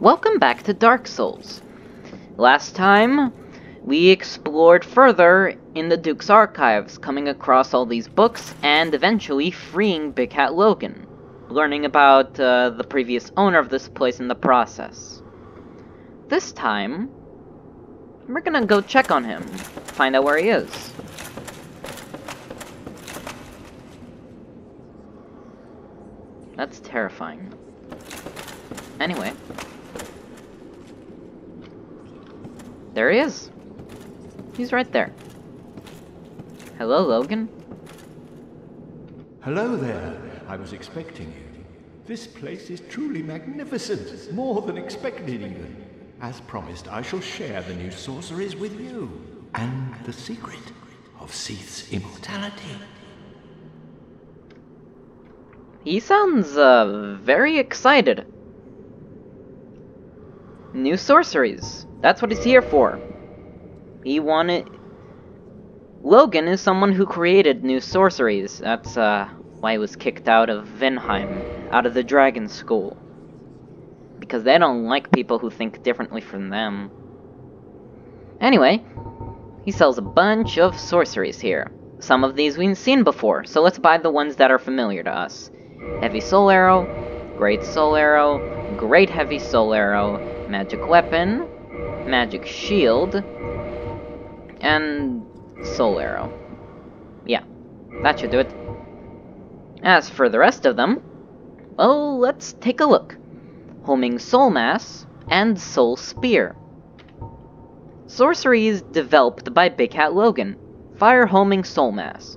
Welcome back to Dark Souls. Last time, we explored further in the Duke's archives, coming across all these books, and eventually freeing Big Hat Logan, learning about the previous owner of this place in the process. This time, we're gonna go check on him, find out where he is. That's terrifying. Anyway. There he is. He's right there. Hello, Logan. Hello there. I was expecting you. This place is truly magnificent. More than expected, even. As promised, I shall share the new sorceries with you. And the secret of Seath's immortality. He sounds, very excited. New sorceries. That's what he's here for. He wanted... Logan is someone who created new sorceries. That's, why he was kicked out of Vinheim, out of the Dragon School. Because they don't like people who think differently from them. Anyway, he sells a bunch of sorceries here. Some of these we've seen before, so let's buy the ones that are familiar to us. Heavy Soul Arrow, Great Soul Arrow, Great Heavy Soul Arrow, Magic Weapon, Magic Shield, and Soul Arrow. Yeah, that should do it. As for the rest of them, well, let's take a look. Homing Soul Mass and Soul Spear. Sorceries developed by Big Hat Logan. Fire Homing Soul Mass.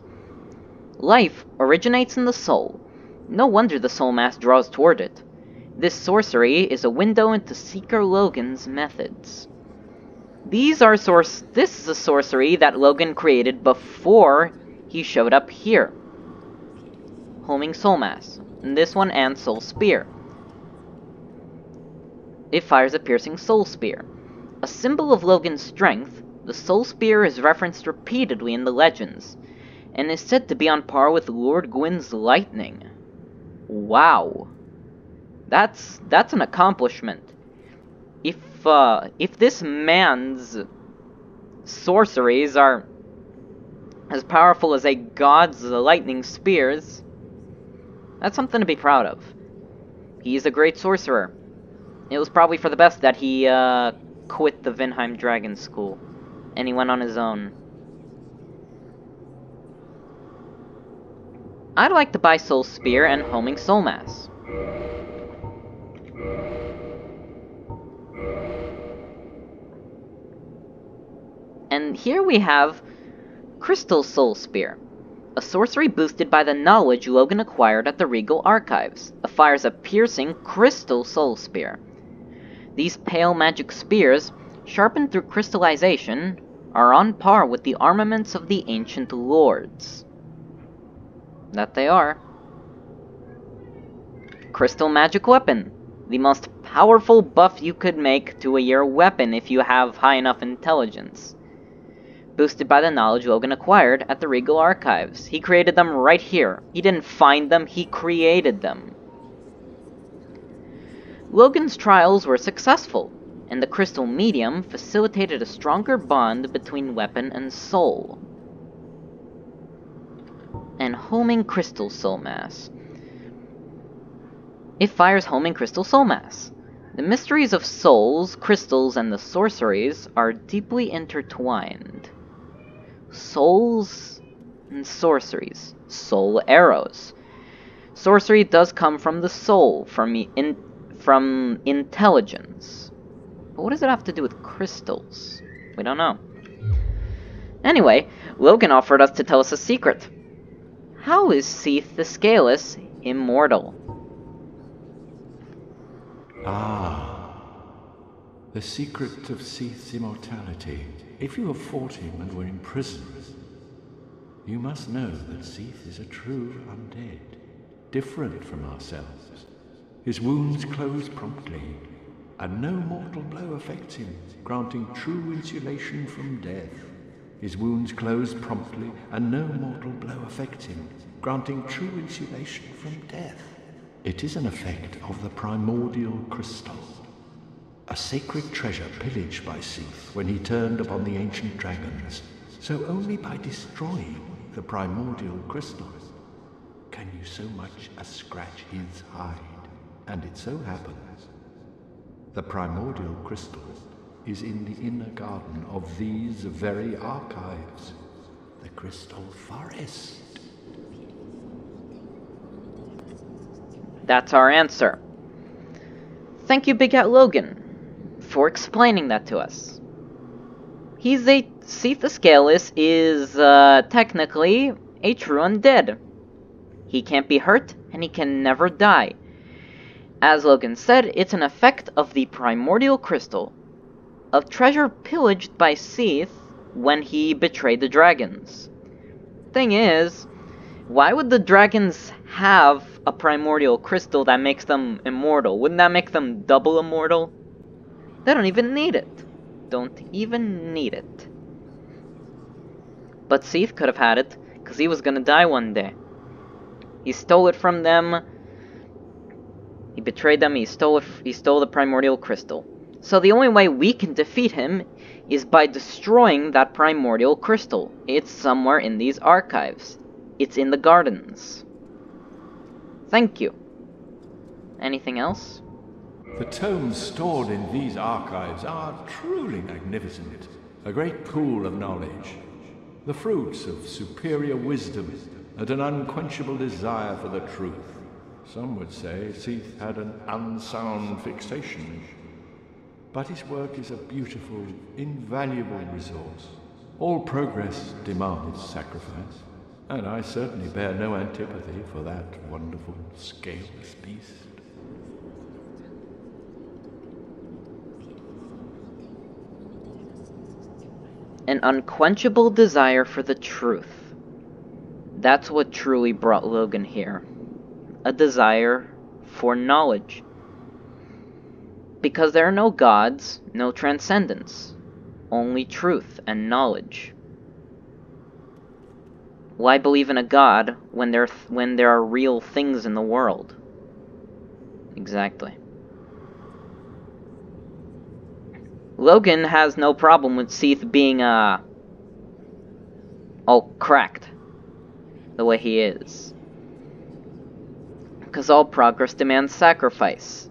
Life originates in the soul. No wonder the Soul Mass draws toward it. This sorcery is a window into Seeker Logan's methods. This is a sorcery that Logan created before he showed up here. Homing Soul Mass. And this one and Soul Spear. It fires a piercing Soul Spear. A symbol of Logan's strength, the Soul Spear is referenced repeatedly in the legends, and is said to be on par with Lord Gwyn's lightning. Wow. That's an accomplishment. If this man's sorceries are as powerful as a god's lightning spears, that's something to be proud of. He's a great sorcerer. It was probably for the best that he quit the Vinheim Dragon School, and he went on his own. I'd like to buy Soul Spear and Homing Soul Mass. And here we have Crystal Soul Spear, a sorcery boosted by the knowledge Logan acquired at the Regal Archives. It fires a piercing Crystal Soul Spear. These pale magic spears, sharpened through crystallization, are on par with the armaments of the ancient lords. That they are. Crystal Magic Weapon, the most powerful buff you could make to your weapon if you have high enough intelligence. Boosted by the knowledge Logan acquired at the Regal Archives. He created them right here. He didn't find them, he created them. Logan's trials were successful, and the crystal medium facilitated a stronger bond between weapon and soul. And Homing Crystal Soul Mass. It fires Homing Crystal Soul Mass. The mysteries of souls, crystals, and the sorceries are deeply intertwined. Souls and sorceries. Soul arrows. Sorcery does come from the soul, from intelligence. But what does it have to do with crystals? We don't know. Anyway, Logan offered us to tell us a secret. How is Seath the Scaleless immortal? The secret of Seath's immortality. If you have fought him and were imprisoned, you must know that Seath is a true undead, different from ourselves. His wounds close promptly, and no mortal blow affects him, granting true insulation from death. His wounds close promptly, and no mortal blow affects him, granting true insulation from death. It is an effect of the primordial crystal, a sacred treasure pillaged by Seath when he turned upon the ancient dragons. So only by destroying the primordial crystal can you so much as scratch his hide. And it so happens, the primordial crystal is in the inner garden of these very archives, the Crystal Forest. That's our answer. Thank you, Big Cat Logan, for explaining that to us. Seath the Scaleless is, technically a true undead. He can't be hurt, and he can never die. As Logan said, it's an effect of the primordial crystal, of treasure pillaged by Seath when he betrayed the dragons. Thing is, why would the dragons have a primordial crystal that makes them immortal? Wouldn't that make them double immortal? They don't even need it. Don't even need it. But Seath could have had it, because he was gonna die one day. He stole it from them. He betrayed them, he stole the primordial crystal. So the only way we can defeat him is by destroying that primordial crystal. It's somewhere in these archives. It's in the gardens. Thank you. Anything else? The tomes stored in these archives are truly magnificent. A great pool of knowledge. The fruits of superior wisdom and an unquenchable desire for the truth. Some would say Seath had an unsound fixation. But his work is a beautiful, invaluable resource. All progress demands sacrifice, and I certainly bear no antipathy for that wonderful, scaleless beast. An unquenchable desire for the truth. That's what truly brought Logan here. A desire for knowledge. Because there are no gods, no transcendence, only truth and knowledge. Why believe in a god when there are real things in the world? Exactly. Logan has no problem with Seath being, all cracked. The way he is. Because all progress demands sacrifice.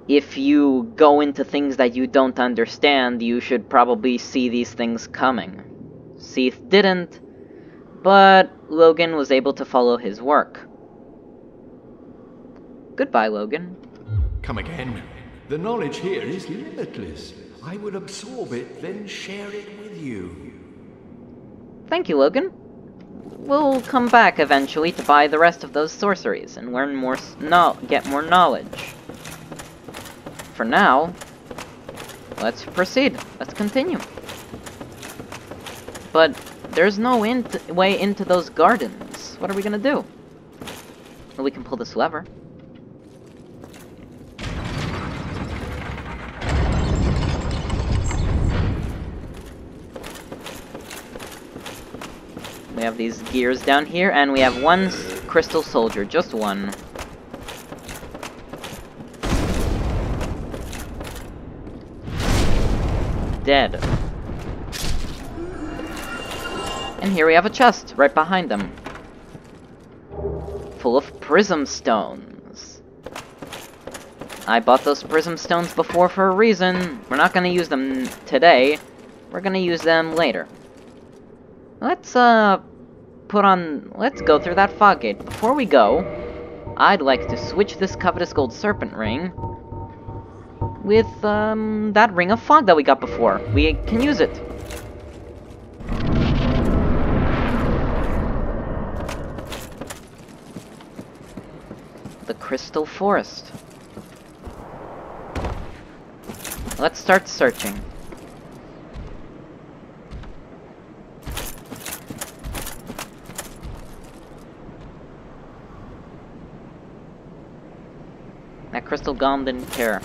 If you go into things that you don't understand, you should probably see these things coming. Seath didn't, but Logan was able to follow his work. Goodbye, Logan. Come again. The knowledge here is limitless. I would absorb it, then share it with you. Thank you, Logan. We'll come back eventually to buy the rest of those sorceries and learn more, get more knowledge. For now, let's proceed. Let's continue. But there's no way into those gardens. What are we gonna do? Well, we can pull this lever. We have these gears down here, and we have one crystal soldier. Just one. Dead. And here we have a chest, right behind them. Full of prism stones. I bought those prism stones before for a reason. We're not gonna use them today. We're gonna use them later. Let's go through that fog gate. Before we go, I'd like to switch this covetous gold serpent ring with, that ring of fog that we got before. We can use it. The Crystal Forest. Let's start searching. That crystal golem didn't care.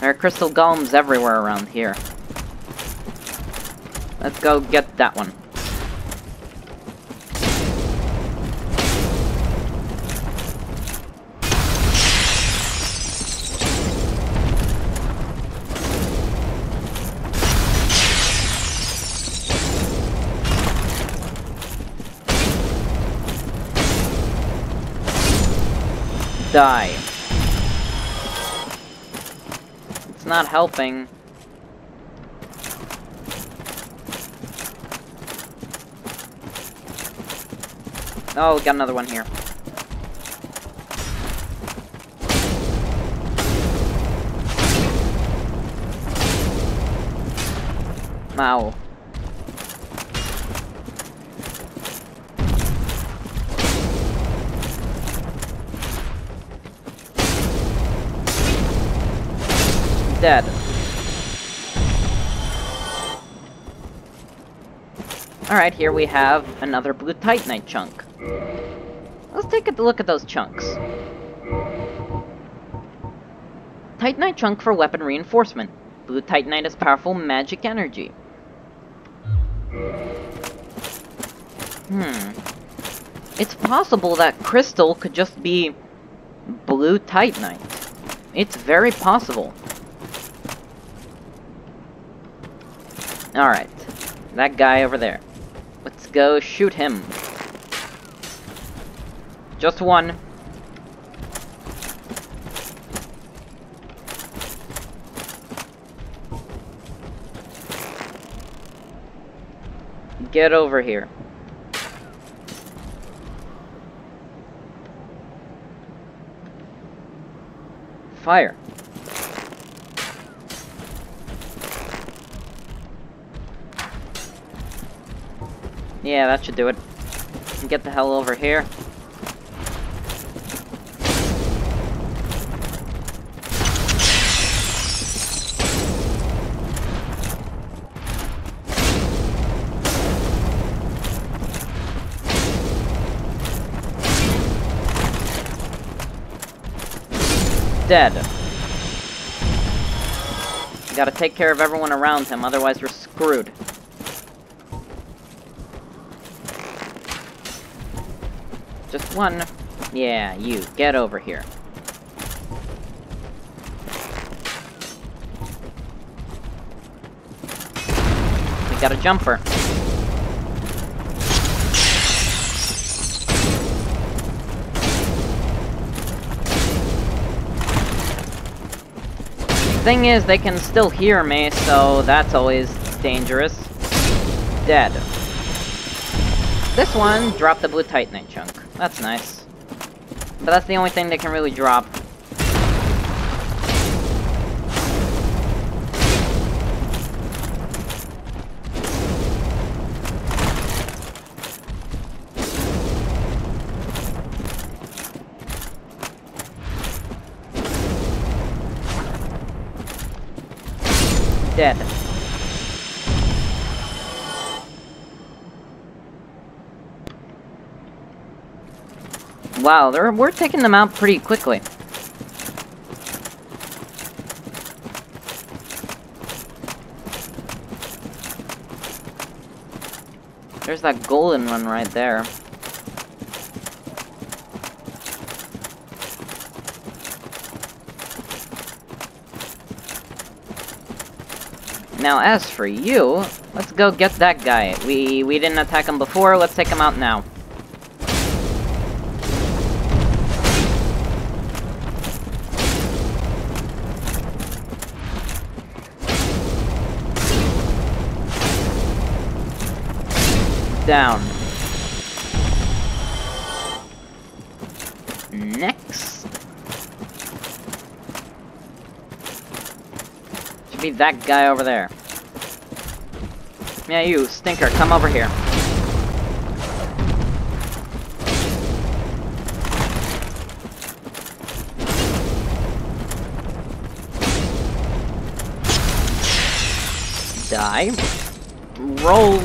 There are crystal golems everywhere around here. Let's go get that one. Die. It's not helping. Oh, we got another one here. Ow. Dead. Alright, here we have another blue titanite chunk. Let's take a look at those chunks. Titanite chunk for weapon reinforcement. Blue titanite is powerful magic energy. It's possible that crystal could just be blue titanite. It's very possible. Alright. That guy over there. Let's go shoot him. Just one. Get over here. Fire. Yeah, that should do it. Get the hell over here. Dead. You gotta take care of everyone around him, otherwise we're screwed. Just one. Yeah, you. Get over here. We got a jumper. Thing is, they can still hear me, so that's always dangerous. Dead. This one dropped the blue titanite chunk. That's nice. But that's the only thing they can really drop. Dead. Wow, we're taking them out pretty quickly. There's that golden one right there. Now, as for you, let's go get that guy. We didn't attack him before, let's take him out now. Down. Next. Should be that guy over there. Yeah, you, stinker, come over here. Die. Roll.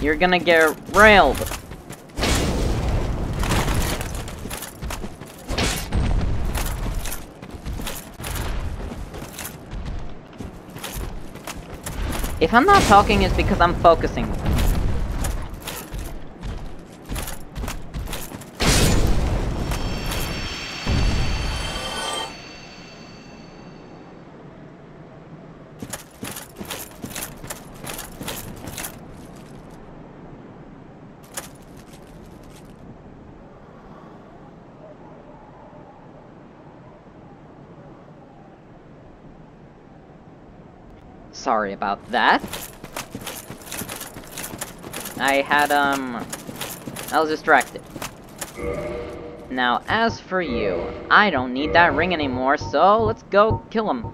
You're gonna get railed. If I'm not talking, it's because I'm focusing. Sorry about that. I was distracted. Now, as for you, I don't need that ring anymore, so let's go kill him.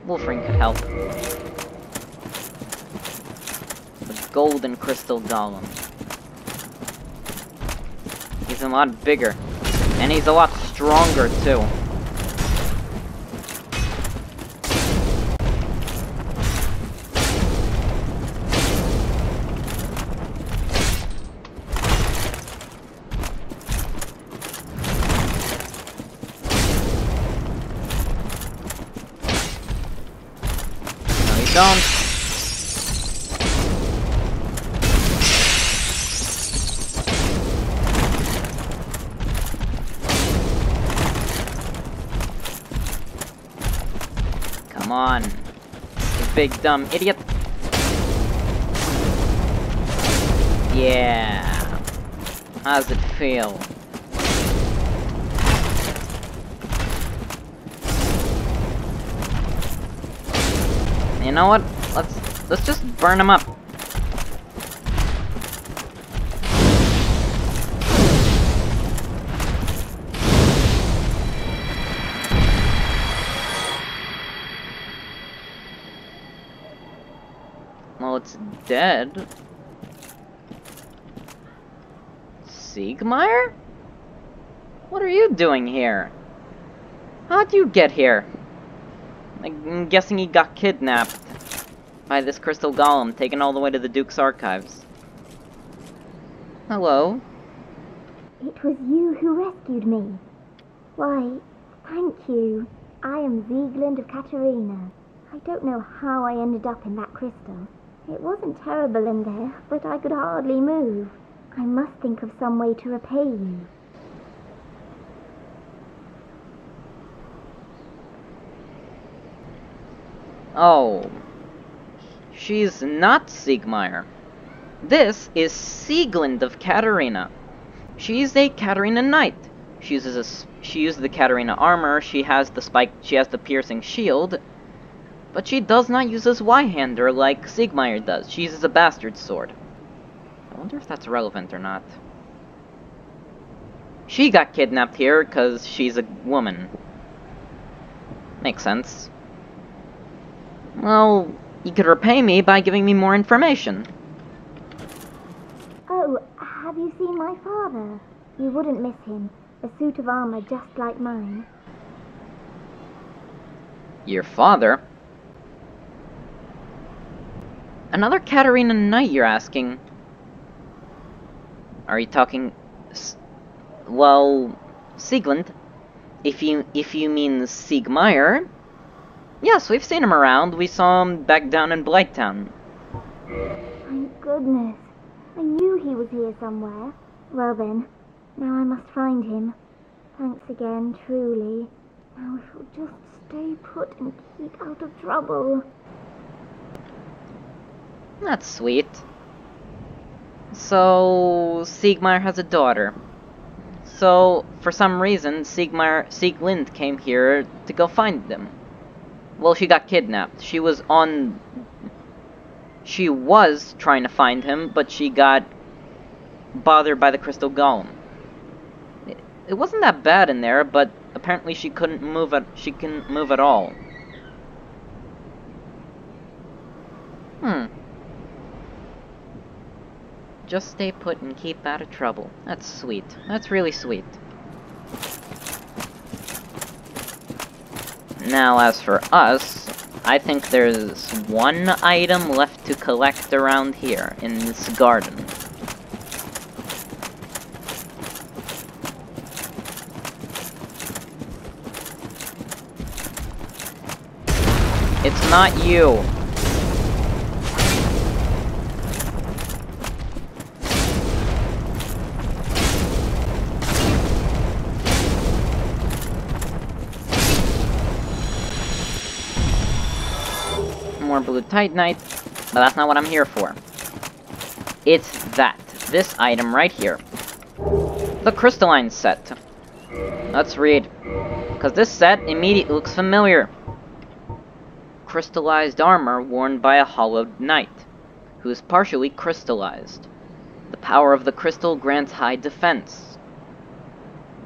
Wolfring could help. The golden crystal golem. He's a lot bigger. And he's a lot stronger, too. Don't. Come on, you big dumb idiot. Yeah. How's it feel? You know what? Let's just burn him up. Well, it's dead. Siegmeyer? What are you doing here? How'd you get here? I'm guessing he got kidnapped by this crystal golem, taken all the way to the Duke's archives. Hello? It was you who rescued me. Why, thank you. I am Sieglind of Katarina. I don't know how I ended up in that crystal. It wasn't terrible in there, but I could hardly move. I must think of some way to repay you. Oh. She's not Siegmeyer. This is Sieglind of Katarina. She's a Katarina knight. She uses the Katarina armor, she has the piercing shield, but she does not use a Y-hander like Siegmeyer does. She uses a bastard sword. I wonder if that's relevant or not. She got kidnapped here because she's a woman. Makes sense. Well, you could repay me by giving me more information. Oh, have you seen my father? You wouldn't miss him. A suit of armor just like mine. Your father? Another Katarina knight, you're asking? Are you talking... well... Sieglind? If you mean Siegmeyer... Yes, we've seen him around. We saw him back down in Blighttown. Thank goodness. I knew he was here somewhere. Well then, now I must find him. Thanks again, truly. Now if you'll just stay put and keep out of trouble. That's sweet. So, Siegmeyer has a daughter. So, for some reason, Sieglind came here to go find them. Well, she got kidnapped. She was trying to find him, but she got bothered by the crystal golem. It wasn't that bad in there, but apparently she couldn't move at all. Just stay put and keep out of trouble. That's sweet. That's really sweet. Now, as for us, I think there's one item left to collect around here, in this garden. It's not you. More blue titanite, but that's not what I'm here for. It's this item right here. The crystalline set. Let's read. Because this set immediately looks familiar. crystallized armor worn by a hollowed knight, who is partially crystallized. The power of the crystal grants high defense.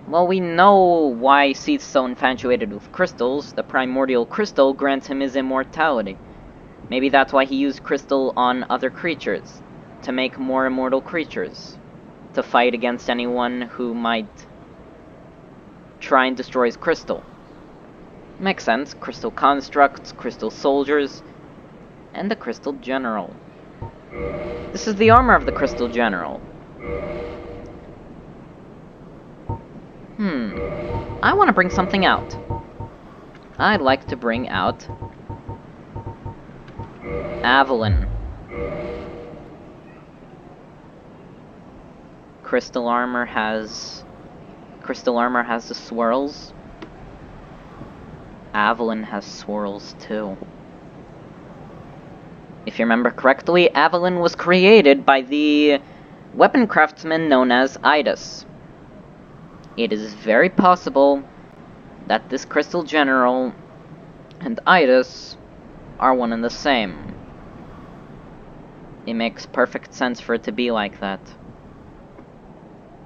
Well, we know why Seath's so infatuated with crystals. The primordial crystal grants him his immortality. Maybe that's why he used crystal on other creatures, to make more immortal creatures, to fight against anyone who might try and destroy his crystal. Makes sense. Crystal constructs, crystal soldiers, and the crystal general. This is the armor of the crystal general. I want to bring something out. I'd like to bring out Evelyn. Crystal armor has the swirls. Evelyn has swirls too. If you remember correctly, Evelyn was created by the weapon craftsman known as Idus. It is very possible that this crystal general and Idus are one and the same. It makes perfect sense for it to be like that.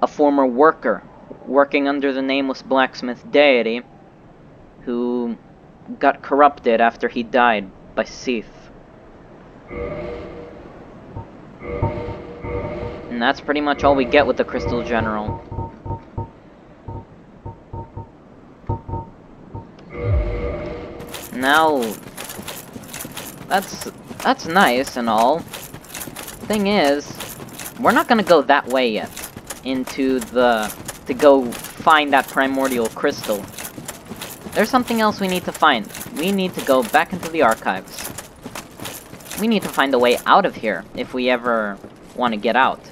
A former worker, working under the nameless blacksmith deity, who got corrupted after he died by Seath. And that's pretty much all we get with the crystal general. Now, that's nice and all. Thing is, we're not gonna go that way yet, to go find that primordial crystal. There's something else we need to find. We need to go back into the archives. We need to find a way out of here, if we ever want to get out.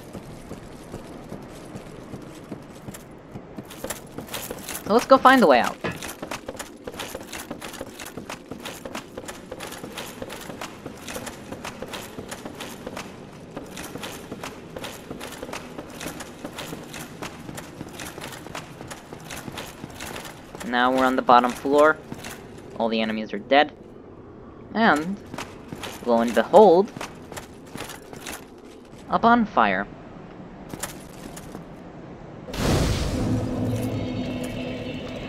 So let's go find a way out. Now we're on the bottom floor. All the enemies are dead. And, lo and behold, a bonfire.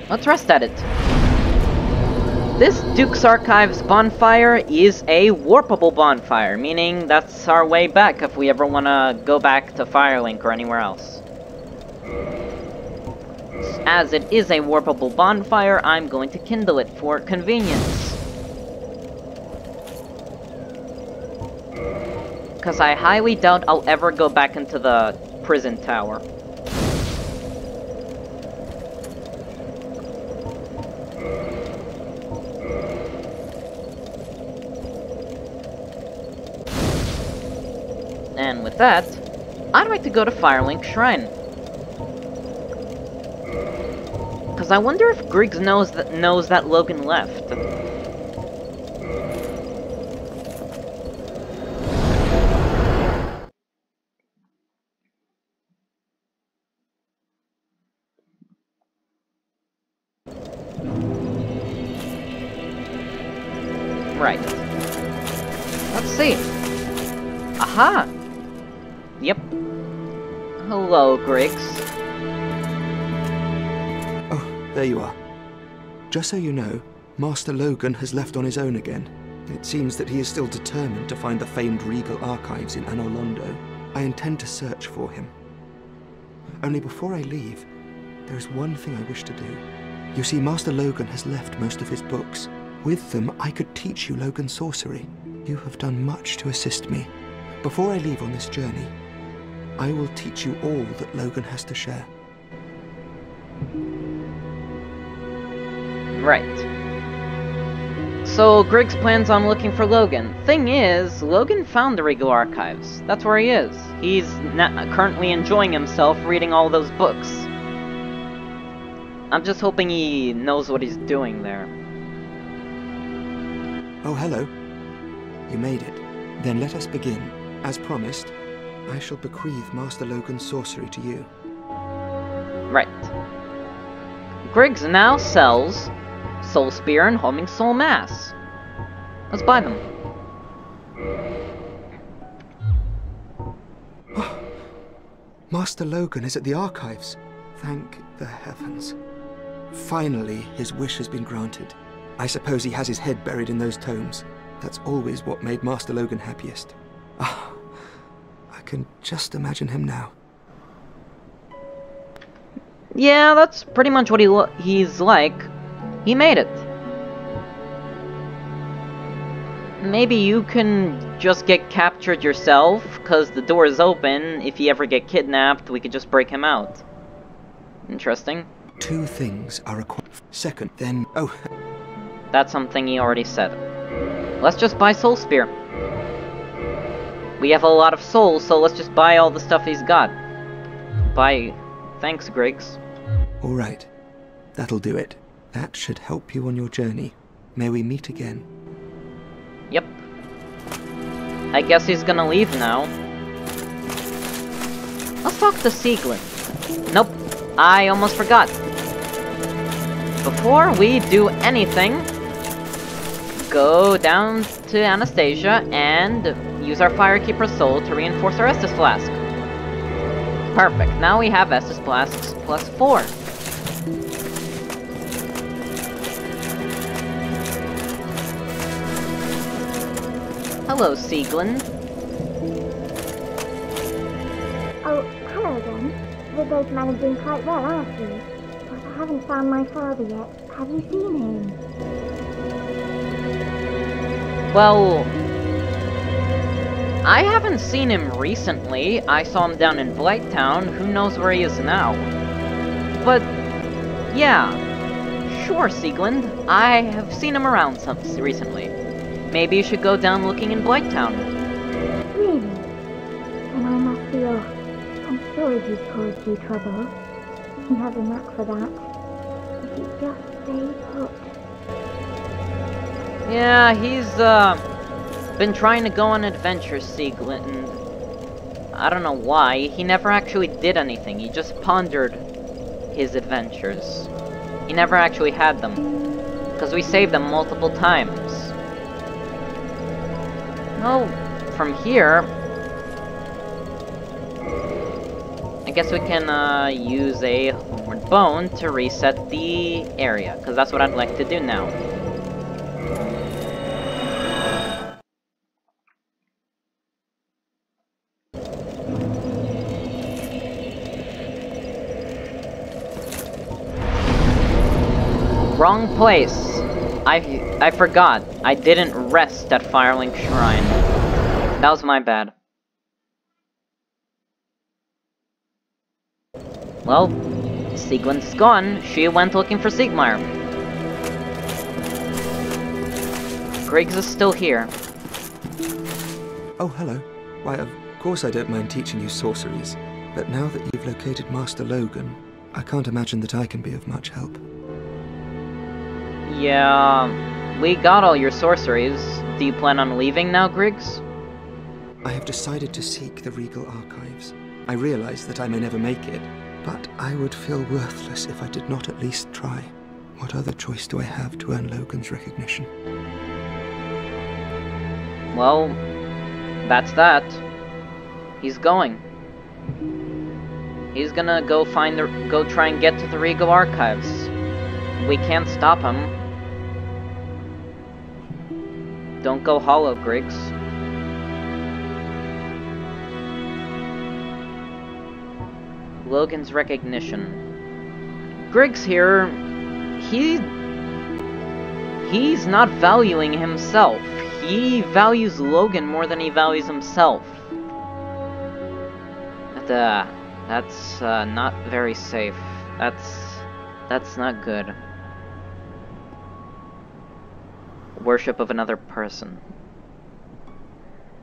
Let's rest at it. This Duke's Archives bonfire is a warpable bonfire, meaning that's our way back if we ever want to go back to Firelink or anywhere else. As it is a warpable bonfire, I'm going to kindle it for convenience. Because I highly doubt I'll ever go back into the prison tower. And with that, I'd like to go to Firelink Shrine. Because I wonder if Griggs knows that Logan left. Right. Let's see. Aha! Yep. Hello, Griggs. There you are. Just so you know, Master Logan has left on his own again. It seems that he is still determined to find the famed regal archives in Anor Londo. I intend to search for him. Only before I leave, there is one thing I wish to do. You see, Master Logan has left most of his books. With them, I could teach you Logan sorcery. You have done much to assist me. Before I leave on this journey, I will teach you all that Logan has to share. Right. So, Griggs plans on looking for Logan. Thing is, Logan found the Regal Archives. That's where he is. He's currently enjoying himself reading all those books. I'm just hoping he knows what he's doing there. Oh, hello. You made it. Then let us begin. As promised, I shall bequeath Master Logan's sorcery to you. Right. Griggs now sells Soul Spear and Homing Soul Mass. Let's buy them. Master Logan is at the archives. Thank the heavens. Finally, his wish has been granted. I suppose he has his head buried in those tomes. That's always what made Master Logan happiest. Ah, I can just imagine him now. Yeah, that's pretty much what he's like. He made it. Maybe you can just get captured yourself, cause the door is open. If you ever get kidnapped, we could just break him out. Interesting. 2 things are required. Second, then... Oh... That's something he already said. Let's just buy Soul Spear. We have a lot of souls, so let's just buy all the stuff he's got. Buy... Thanks, Griggs. Alright. That'll do it. That should help you on your journey. May we meet again. Yep. I guess he's gonna leave now. Let's talk to Sieglin. Nope. I almost forgot. Before we do anything, go down to Anastasia and use our Firekeeper Soul to reinforce our Estus Flask. Perfect. Now we have Estus Flasks plus 4. Hello, Sieglin. Oh, hello again. We're both managing quite well, aren't we? But I haven't found my father yet. Have you seen him? Well, I haven't seen him recently. I saw him down in Blighttown. Who knows where he is now? But, yeah. Sure, Sieglin. I have seen him around recently. Maybe you should go down looking in Blighttown. Really? Then I must be off. I'm sorry he's caused you trouble. He has a knack for that. If you just stay put. Yeah, he's, been trying to go on adventures, Sieglin. I don't know why. He never actually did anything. He just pondered his adventures. He never actually had them. Because we saved them multiple times. Well, from here... I guess we can, use a Homeward Bone to reset the area. Because that's what I'd like to do now. Wrong place. I forgot. I didn't rest at Firelink Shrine. That was my bad. Well, Sieglin's gone. She went looking for Siegmeyer. Griggs is still here. Oh, hello. Why, of course I don't mind teaching you sorceries. But now that you've located Master Logan, I can't imagine that I can be of much help. Yeah, we got all your sorceries. Do you plan on leaving now, Griggs? I have decided to seek the Regal Archives. I realize that I may never make it, but I would feel worthless if I did not at least try. What other choice do I have to earn Logan's recognition? Well, that's that. He's going. He's gonna go try and get to the Regal Archives. We can't stop him. Don't go hollow, Griggs. Logan's recognition. Griggs here, he's not valuing himself. He values Logan more than he values himself. That's not very safe. That's not good. Worship of another person.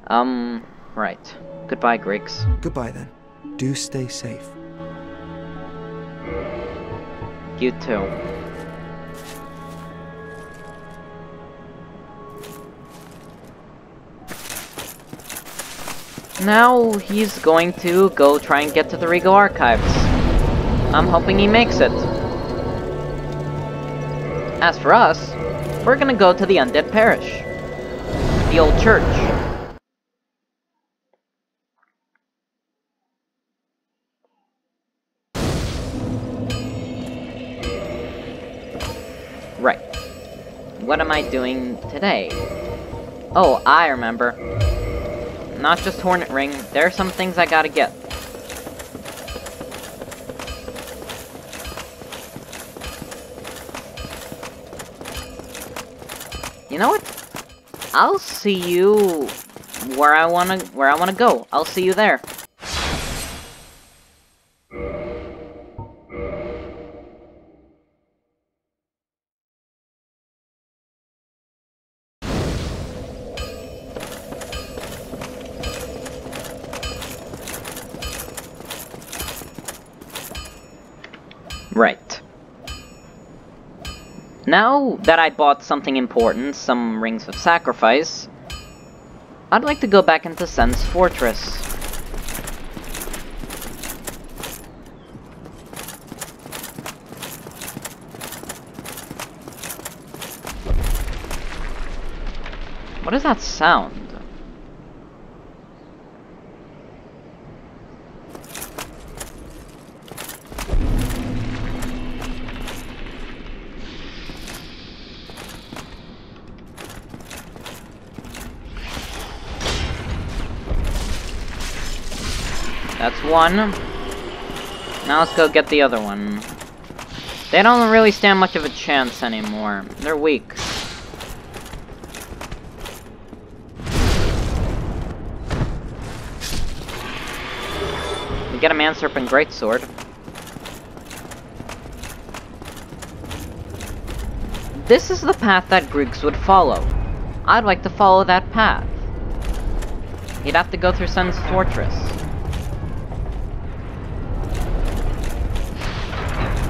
Right. Goodbye, Griggs. Goodbye then. Do stay safe. You too. Now he's going to go try and get to the Regal Archives. I'm hoping he makes it. As for us, we're gonna go to the Undead Parish. the old church. Right. What am I doing today? Oh, I remember. Not just Hornet Ring, there are some things I gotta get. You know what? I'll see you where I wanna go. I'll see you there. Right. Now that I bought something important, some Rings of Sacrifice, I'd like to go back into Sen's Fortress. What is that sound? That's one. Now let's go get the other one. They don't really stand much of a chance anymore. They're weak. We get a Man Serpent Greatsword. This is the path that Griggs would follow. I'd like to follow that path. He'd have to go through Sen's Fortress.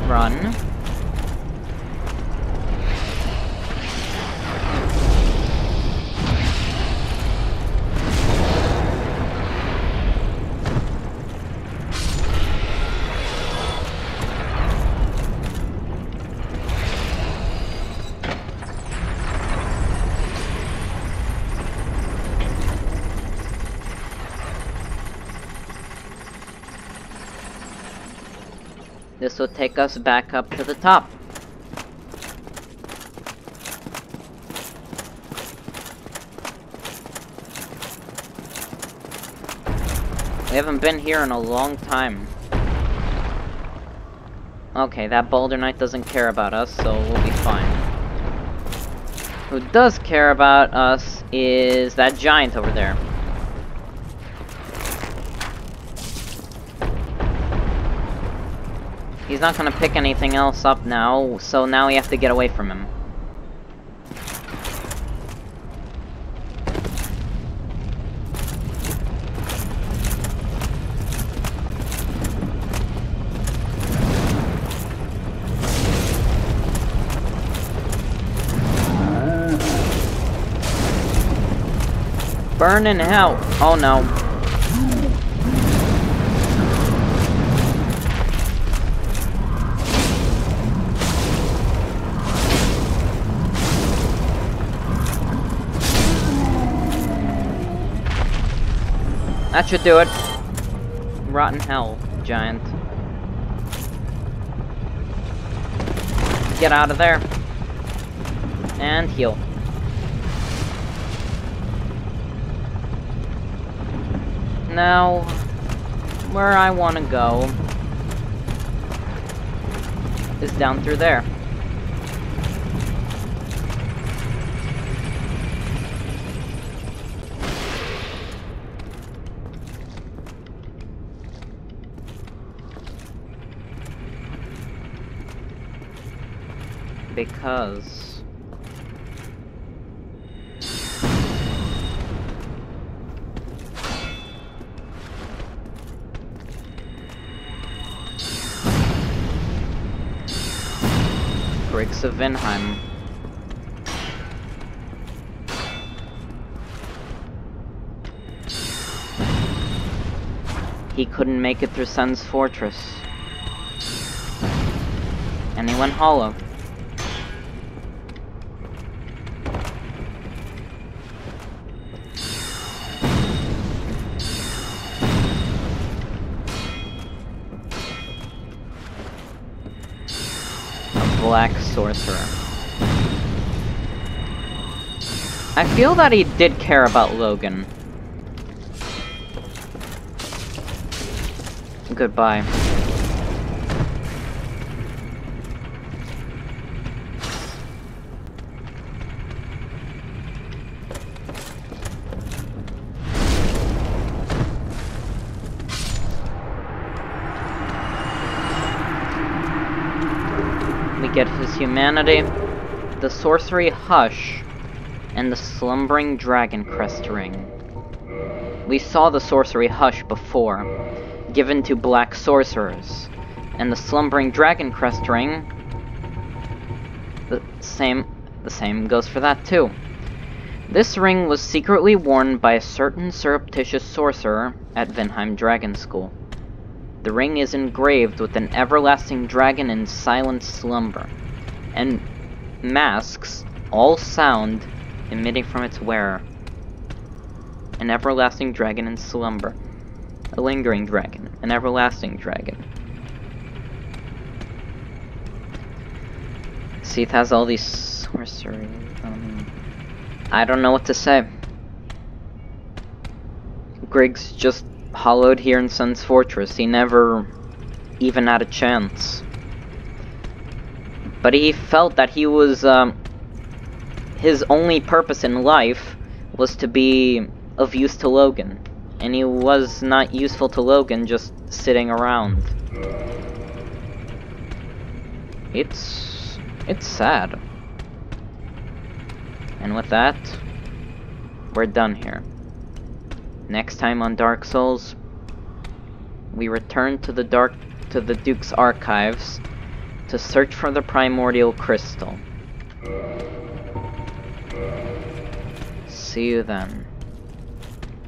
Run. This will take us back up to the top. We haven't been here in a long time. Okay, that Boulder Knight doesn't care about us, so we'll be fine. Who does care about us is that giant over there. He's not gonna pick anything else up now, so now we have to get away from him. Burn in hell! Oh no. That should do it. Rotten hell, giant. Get out of there. And heal. Now, where I want to go is down through there. Because Griggs of Vinheim. He couldn't make it through Sen's Fortress. And he went hollow. Black Sorcerer. I feel that he did care about Logan. Goodbye. We get his humanity, the sorcery Hush, and the slumbering dragon crest ring. We saw the sorcery Hush before, given to black sorcerers, and the slumbering dragon crest ring, the same goes for that too. This ring was secretly worn by a certain surreptitious sorcerer at Vinheim Dragon School. The ring is engraved with an everlasting dragon in silent slumber, and masks all sound emitting from its wearer. An everlasting dragon in slumber. A lingering dragon. An everlasting dragon. Seath has all these sorceries. I don't know what to say. Griggs just hollowed here in Sun's Fortress. He never even had a chance. But he felt that he was, his only purpose in life was to be of use to Logan. And he was not useful to Logan just sitting around. It's sad. And with that, we're done here. Next time on Dark Souls, we return to the Duke's archives to search for the primordial crystal. See you then.